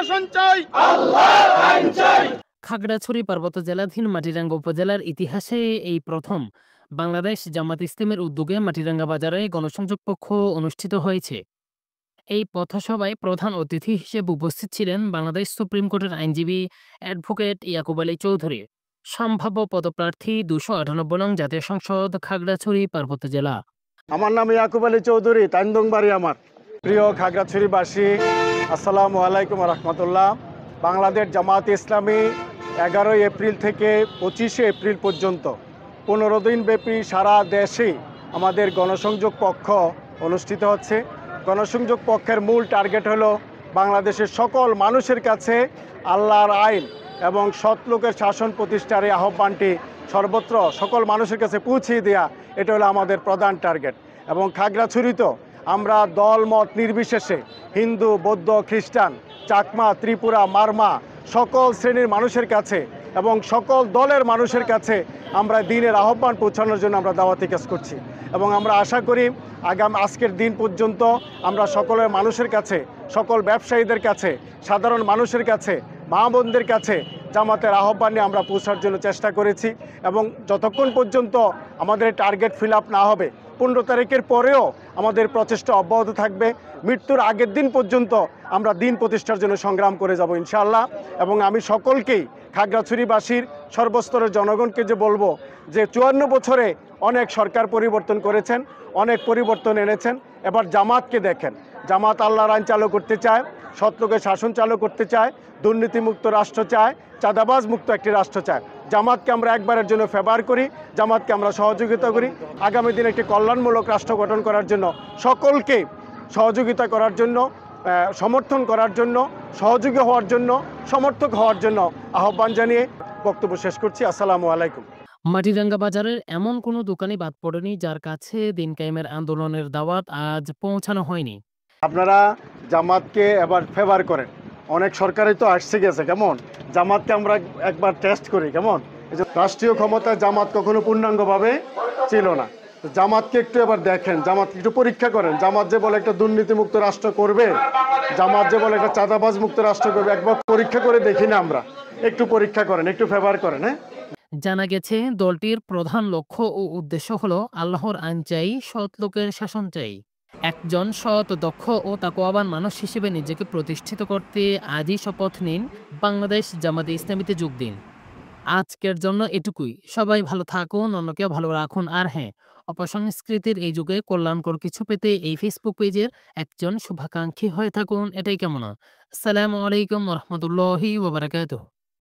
শাসন চাই, খাগড়াছড়ি পার্বত্য জেলাধীন মাটিরাঙ্গা উপজেলার ইতিহাসে এই প্রথম বাংলাদেশ জামাত ইসলামের উদ্যোগে মাটিরাঙ্গা বাজারে গণসংযোগ পক্ষ অনুষ্ঠিত হয়েছে। এই পথসভায় প্রধান অতিথি হিসেবে উপস্থিত ছিলেন বাংলাদেশ সুপ্রিম কোর্টের আইনজীবী অ্যাডভোকেট ইয়াকুব আলী চৌধুরী, সম্ভাব্য পদপ্রার্থী 298 নং জাতীয় সংসদ, খাগড়াছড়ি পার্বত্য জেলা। আমার নাম ইয়াকুব আলী চৌধুরী, তাইন্দংবাড়ি আমার। প্রিয় খাগড়াছড়িবাসী, আসসালামু আলাইকুম রহমতুল্লাহ। বাংলাদেশ জামাত ইসলামী 11 এপ্রিল থেকে 25 এপ্রিল পর্যন্ত 15 দিনব্যাপী সারা দেশে আমাদের গণসংযোগ পক্ষ অনুষ্ঠিত হচ্ছে। গণসংযোগ পক্ষের মূল টার্গেট হলো বাংলাদেশের সকল মানুষের কাছে আল্লাহর আইন এবং সৎ লোকের শাসন প্রতিষ্ঠার এই আহ্বানটি সর্বত্র সকল মানুষের কাছে পৌঁছিয়ে দেওয়া। এটা হলো আমাদের প্রধান টার্গেট। এবং খাগড়াছড়িতেও আমরা দল মত নির্বিশেষে হিন্দু, বৌদ্ধ, খ্রিস্টান, চাকমা, ত্রিপুরা, মারমা সকল শ্রেণীর মানুষের কাছে এবং সকল দলের মানুষের কাছে আমরা দিনের আহ্বান পৌঁছানোর জন্য আমরা দাওয়াতি কাজ করছি। এবং আমরা আশা করি আজকের দিন পর্যন্ত আমরা সকলের মানুষের কাছে, সকল ব্যবসায়ীদের কাছে, সাধারণ মানুষের কাছে, মা বোনদের কাছে জামাতের আহ্বান নিয়ে আমরা পৌঁছার জন্য চেষ্টা করেছি। এবং যতক্ষণ পর্যন্ত আমাদের টার্গেট ফিল আপ না হবে, 15 তারিখের পরেও আমাদের প্রচেষ্টা অব্যাহত থাকবে। মৃত্যুর আগের দিন পর্যন্ত আমরা দিন প্রতিষ্ঠার জন্য সংগ্রাম করে যাব ইনশাআল্লাহ। এবং আমি সকলকেই, খাগড়াছড়িবাসীর সর্বস্তরের জনগণকে যে বলবো যে 54 বছরে অনেক সরকার পরিবর্তন করেছেন, অনেক পরিবর্তন এনেছেন। এবার জামাতকে দেখেন, জামাত আল্লাহর আইন চালু করতে চায়, সৎ লোকের শাসন চালু করতে চায়, দুর্নীতিমুক্ত রাষ্ট্র চায়, চাঁদাবাজ মুক্ত একটি রাষ্ট্র চায়। জামাতকে আমরা একবারের জন্য ফেভার করি, জামাতকে আমরা সহযোগিতা করি। আগামী দিনে একটি কল্যাণমূলক রাষ্ট্র গঠন করার জন্য সকলকে সহযোগিতা করার জন্য, সমর্থন করার জন্য, সহযোগী হওয়ার জন্য, সমর্থক হওয়ার জন্য আহ্বান জানিয়ে বক্তব্য শেষ করছি। আসসালামু আলাইকুম। মাটিরাঙ্গা বাজারের এমন কোনো দোকানই বাদ পড়েনি যার কাছে দিন কায়েমের আন্দোলনের দাওয়াত আজ পৌঁছানো হয়নি। আপনারা জামাতকে এবার ফেভার করেন। অনেক সরকারই তো আসছে গেছে, কেমন জামাতকে আমরা একবার টেস্ট করি কেমন। এই যে রাষ্ট্রীয় ক্ষমতায় জামাত কখনো পূর্ণাঙ্গভাবে ছিল না, জামাতকে একটু এবার দেখেন, জামাতকে একটু পরীক্ষা করেন। জামাত যে বলে একটা দুর্নীতিমুক্ত রাষ্ট্র করবে, জামাত যে বলে একটা চাঁদাবাজ মুক্ত রাষ্ট্র করবে, একবার পরীক্ষা করে দেখি না আমরা। একটু পরীক্ষা করেন, একটু ফেভার করেন। হ্যাঁ, জানা গেছে দলটির প্রধান লক্ষ্য ও উদ্দেশ্য হলো আল্লাহর আইন চাই, সৎ লোকের শাসন চাই। একজন সৎ, দক্ষ ও তাকওয়াবান মানুষ হিসেবে নিজেকে প্রতিষ্ঠিত করতে আজই শপথ নিন, বাংলাদেশ জামাতে ইসলামীতে যোগ দিন। আজকের জন্য এটুকুই। সবাই ভালো থাকুন, অন্যকেও ভালো রাখুন। আর হ্যাঁ, অপসংস্কৃতির এই যুগে কল্যাণকর কিছু পেতে এই ফেসবুক পেজের একজন শুভাকাঙ্ক্ষী হয়ে থাকুন, এটাই কামনা। আসসালামু আলাইকুম রহমতুল্লাহি ওয়া বারাকাতুহু।